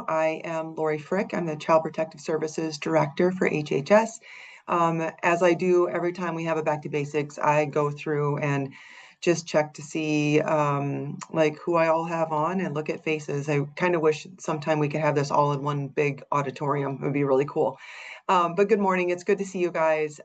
I am Lori Frick. I'm the Child Protective Services Director for HHS. As I do every time we have a Back to Basics, I go through and just check to see like who I all have on and look at faces. I kind of wish sometime we could have this all in one big auditorium. It would be really cool. But good morning. It's good to see you guys.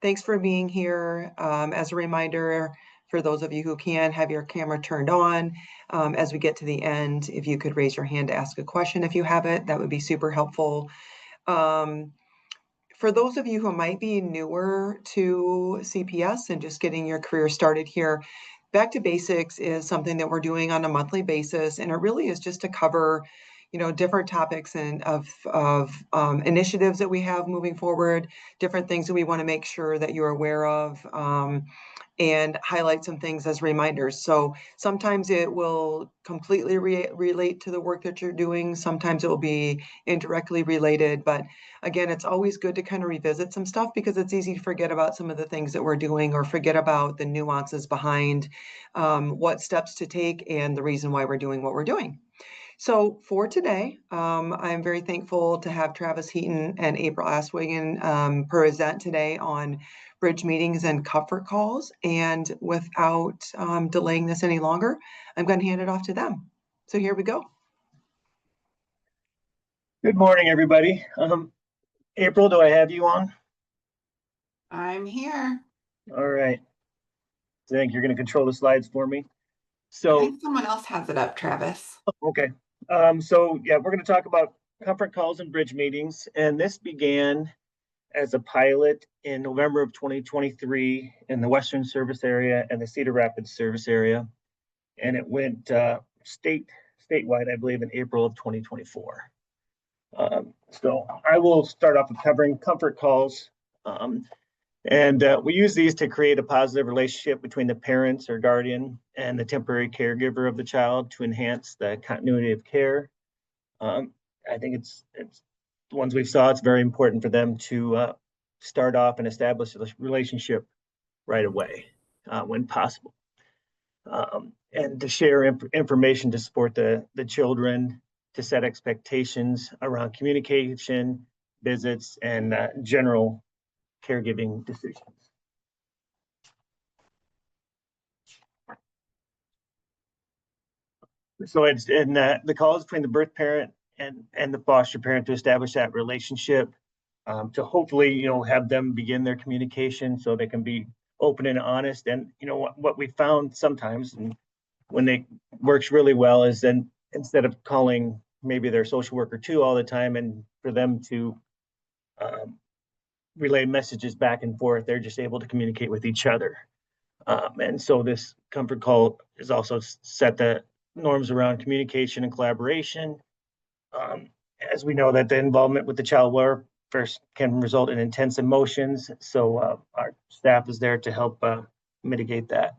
Thanks for being here. As a reminder, for those of you who can, have your camera turned on. As we get to the end, if you could raise your hand to ask a question if you have it, that would be super helpful. For those of you who might be newer to CPS and just getting your career started here, Back to Basics is something that we're doing on a monthly basis, and it really is just to cover, different topics and of initiatives that we have moving forward, different things that we want to make sure that you're aware of, and highlight some things as reminders. So sometimes it will completely relate to the work that you're doing. Sometimes it will be indirectly related, but again, it's always good to kind of revisit some stuff because it's easy to forget about some of the things that we're doing or forget about the nuances behind what steps to take and the reason why we're doing what we're doing. So for today, I'm very thankful to have Travis Heaton and April Aswingen present today on bridge meetings and comfort calls. And without delaying this any longer, I'm going to hand it off to them. So here we go. Good morning, everybody. April, do I have you on? I'm here. All right. I think you're going to control the slides for me. I think someone else has it up, Travis. Okay. So yeah, we're going to talk about comfort calls and bridge meetings. And this began as a pilot in November of 2023 in the Western service area and the Cedar Rapids service area. And it went statewide, I believe, in April of 2024. So I will start off with covering comfort calls. We use these to create a positive relationship between the parents or guardian and the temporary caregiver of the child to enhance the continuity of care. I think it's the ones we saw, it's very important for them to start off and establish a relationship right away when possible. And to share information to support the children, to set expectations around communication, visits, and general caregiving decisions. So it's in the calls between the birth parent and the foster parent to establish that relationship, to hopefully, have them begin their communication so they can be open and honest. And, what we found sometimes, and when it works really well, is then instead of calling maybe their social worker too all the time and for them to relay messages back and forth, they're just able to communicate with each other. And so this comfort call is also set the norms around communication and collaboration. As we know that the involvement with the child welfare first can result in intense emotions. So our staff is there to help mitigate that.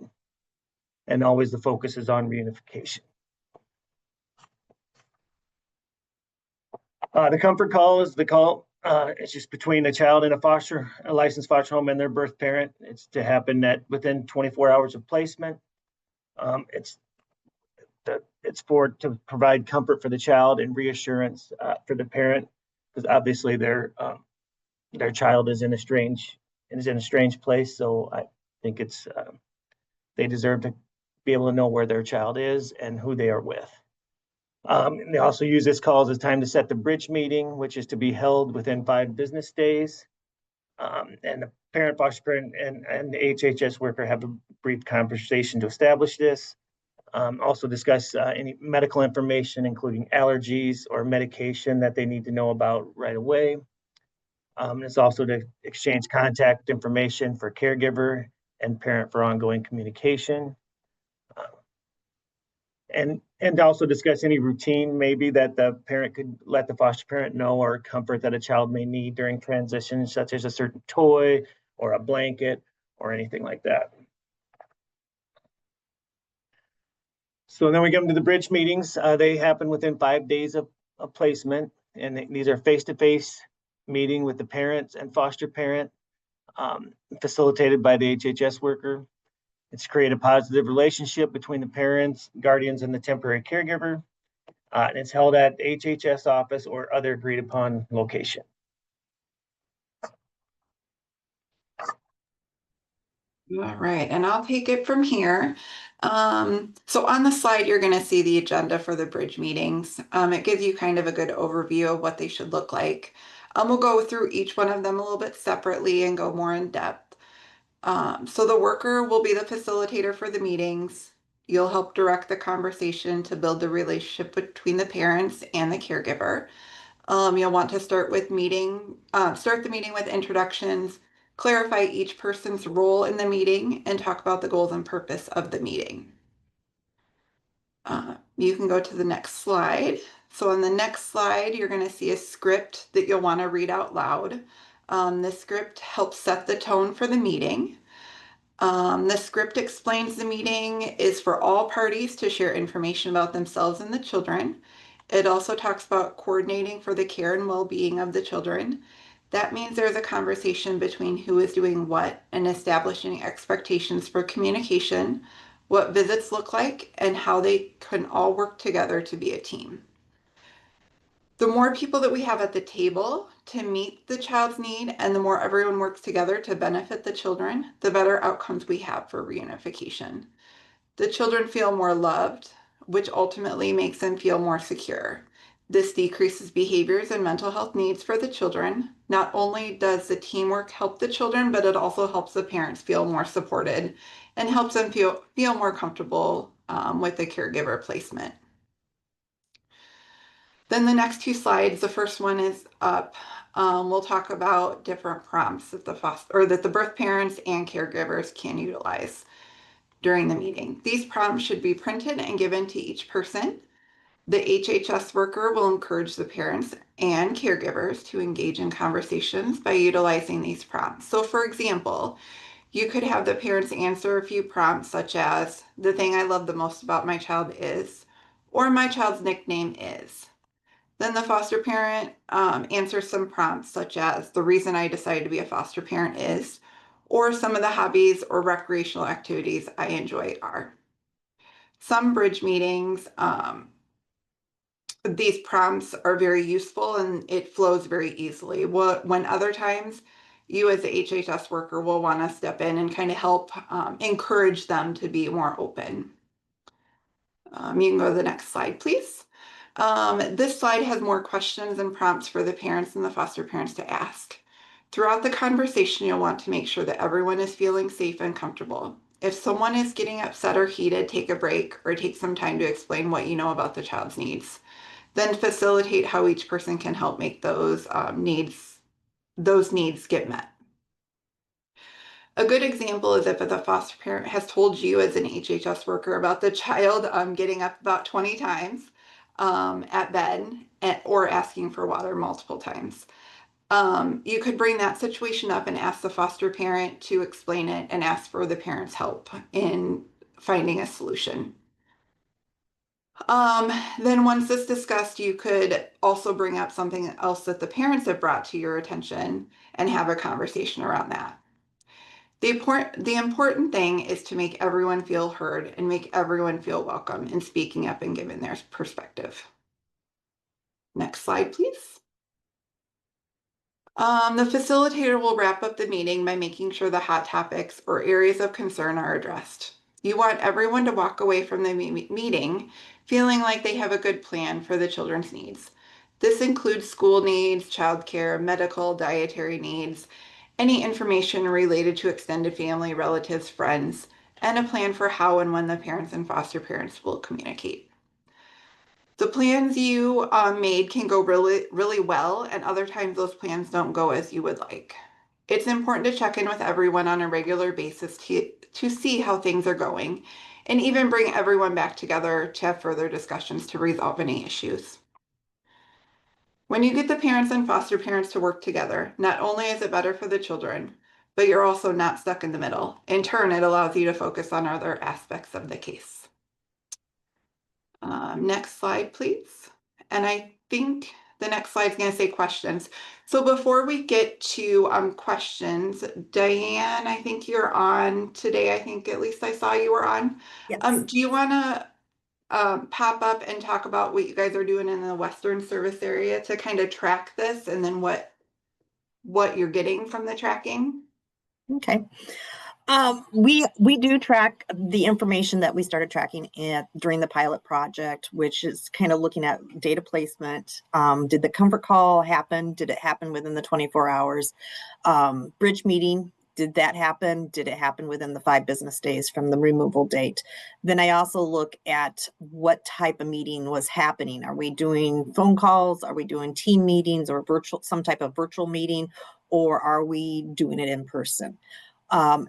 And always the focus is on reunification. The comfort call is the call. It's just between a child and a licensed foster home and their birth parent. It's to happen within 24 hours of placement. It's to provide comfort for the child and reassurance for the parent, because obviously their child is in a strange place. So I think they deserve to be able to know where their child is and who they are with. And they also use this call as time to set the bridge meeting, which is to be held within 5 business days. And the parent, foster parent, and the HHS worker have a brief conversation to establish this. Also discuss any medical information, including allergies or medication that they need to know about right away. It's also to exchange contact information for caregiver and parent for ongoing communication. And also discuss any routine maybe that the parent could let the foster parent know, or comfort that a child may need during transition, such as a certain toy or a blanket or anything like that. So then we get into the bridge meetings. They happen within 5 days of placement, and these are face-to-face meeting with the parents and foster parent, facilitated by the HHS worker. It's create a positive relationship between the parents, guardians, and the temporary caregiver. And it's held at HHS office or other agreed upon location. All right, and I'll take it from here. So on the slide, you're going to see the agenda for the bridge meetings. It gives you kind of a good overview of what they should look like. We'll go through each one of them a little bit separately and go more in depth. So the worker will be the facilitator for the meetings. You'll help direct the conversation to build the relationship between the parents and the caregiver. You'll want to start the meeting with introductions, clarify each person's role in the meeting, and talk about the goals and purpose of the meeting. You can go to the next slide. So on the next slide, you're going to see a script that you'll want to read out loud. The script helps set the tone for the meeting. The script explains the meeting is for all parties to share information about themselves and the children. It also talks about coordinating for the care and well-being of the children. That means there's a conversation between who is doing what and establishing expectations for communication, what visits look like, and how they can all work together to be a team. The more people that we have at the table to meet the child's need and the more everyone works together to benefit the children, the better outcomes we have for reunification. The children feel more loved, which ultimately makes them feel more secure. This decreases behaviors and mental health needs for the children. Not only does the teamwork help the children, but it also helps the parents feel more supported and helps them feel more comfortable with the caregiver placement. Then the next two slides, the first one is up. We'll talk about different prompts that the birth parents and caregivers can utilize during the meeting. These prompts should be printed and given to each person. The HHS worker will encourage the parents and caregivers to engage in conversations by utilizing these prompts. So for example, you could have the parents answer a few prompts such as, the thing I love the most about my child is, or my child's nickname is. Then the foster parent answers some prompts such as, the reason I decided to be a foster parent is, or some of the hobbies or recreational activities I enjoy are. Some bridge meetings, these prompts are very useful and it flows very easily. When other times, you as the HHS worker will want to step in and kind of help encourage them to be more open. You can go to the next slide, please. This slide has more questions and prompts for the parents and the foster parents to ask. Throughout the conversation, you'll want to make sure that everyone is feeling safe and comfortable. If someone is getting upset or heated, take a break or take some time to explain what you know about the child's needs. Then facilitate how each person can help make those needs get met. A good example is if the foster parent has told you as an HHS worker about the child getting up about 20 times at bed or asking for water multiple times. You could bring that situation up and ask the foster parent to explain it and ask for the parent's help in finding a solution. Then once this discussed, you could also bring up something else that the parents have brought to your attention and have a conversation around that. The important thing is to make everyone feel heard and make everyone feel welcome in speaking up and giving their perspective. Next slide, please. The facilitator will wrap up the meeting by making sure the hot topics or areas of concern are addressed. You want everyone to walk away from the meeting feeling like they have a good plan for the children's needs. This includes school needs, childcare, medical, dietary needs, any information related to extended family, relatives, friends, and a plan for how and when the parents and foster parents will communicate. The plans you made can go really, really well, and other times those plans don't go as you would like. It's important to check in with everyone on a regular basis to see how things are going, and even bring everyone back together to have further discussions to resolve any issues. When you get the parents and foster parents to work together, not only is it better for the children, but you're also not stuck in the middle. In turn, it allows you to focus on other aspects of the case. Next slide, please. And I think the next slide is going to say questions. So before we get to questions, Diane, I think you're on today. I think at least I saw you were on. Yes. Do you want to pop up and talk about what you guys are doing in the Western service area to kind of track this, and then what you're getting from the tracking? Okay. We do track the information that we started tracking during the pilot project, which is kind of looking at data placement. Did the comfort call happen? Did it happen within the 24 hours? Bridge meeting, did that happen? Did it happen within the 5 business days from the removal date? Then I also look at what type of meeting was happening. Are we doing phone calls? Are we doing team meetings or some type of virtual meeting? Or are we doing it in person?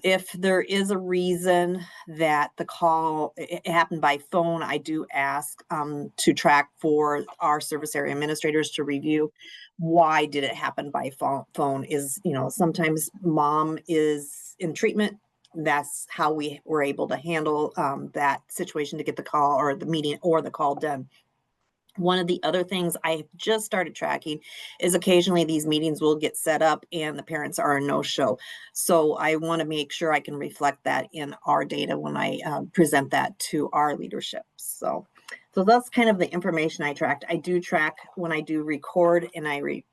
If there is a reason that the call it happened by phone, I do ask to track for our service area administrators to review why did it happen by phone. Is, sometimes mom is in treatment. That's how we were able to handle that situation to get the call or the meeting or the call done. One of the other things I just started tracking is occasionally these meetings will get set up and the parents are a no-show. So I want to make sure I can reflect that in our data when I present that to our leadership. So that's kind of the information I tracked. I do track when I do record and I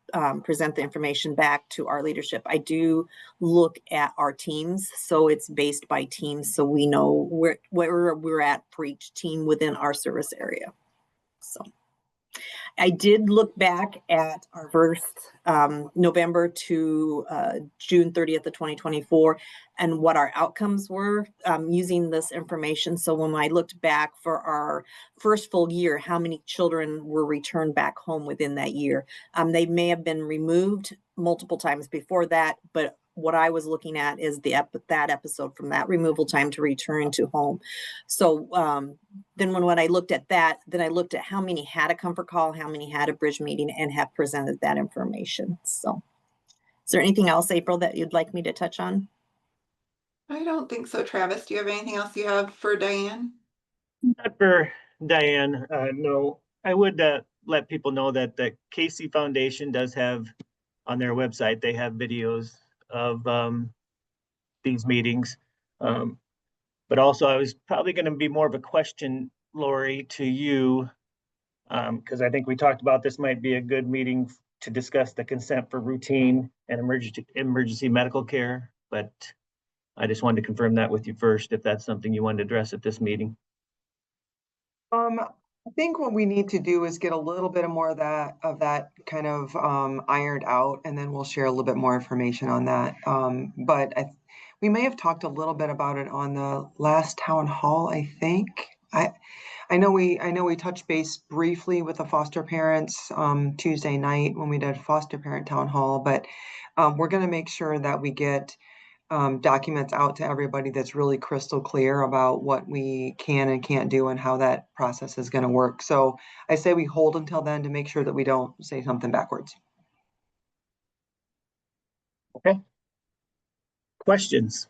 present the information back to our leadership. I do look at our teams. So it's based by teams. So we know where we're at for each team within our service area. So I did look back at our first November to June 30th of 2024 and what our outcomes were using this information. So when I looked back for our first full year, how many children were returned back home within that year? They may have been removed multiple times before that, but what I was looking at is that episode from that removal time to return to home. So then when I looked at that, then I looked at how many had a comfort call, how many had a bridge meeting and have presented that information. So is there anything else, April, that you'd like me to touch on? I don't think so, Travis. Do you have anything else you have for Diane? Not for Diane, no. I would let people know that the Casey Foundation does have on their website, they have videos of these meetings. But also I was probably going to be more of a question, Lori, to you, because I think we talked about this might be a good meeting to discuss the consent for routine and emergency medical care. But I just wanted to confirm that with you first, if that's something you wanted to address at this meeting. I think what we need to do is get a little bit more of that kind of ironed out, and then we'll share a little bit more information on that. But we may have talked a little bit about it on the last town hall, I think. I know we touched base briefly with the foster parents Tuesday night when we did foster parent town hall, but we're going to make sure that we get documents out to everybody that's really crystal clear about what we can and can't do and how that process is going to work. So I say we hold until then to make sure that we don't say something backwards. Okay. Questions?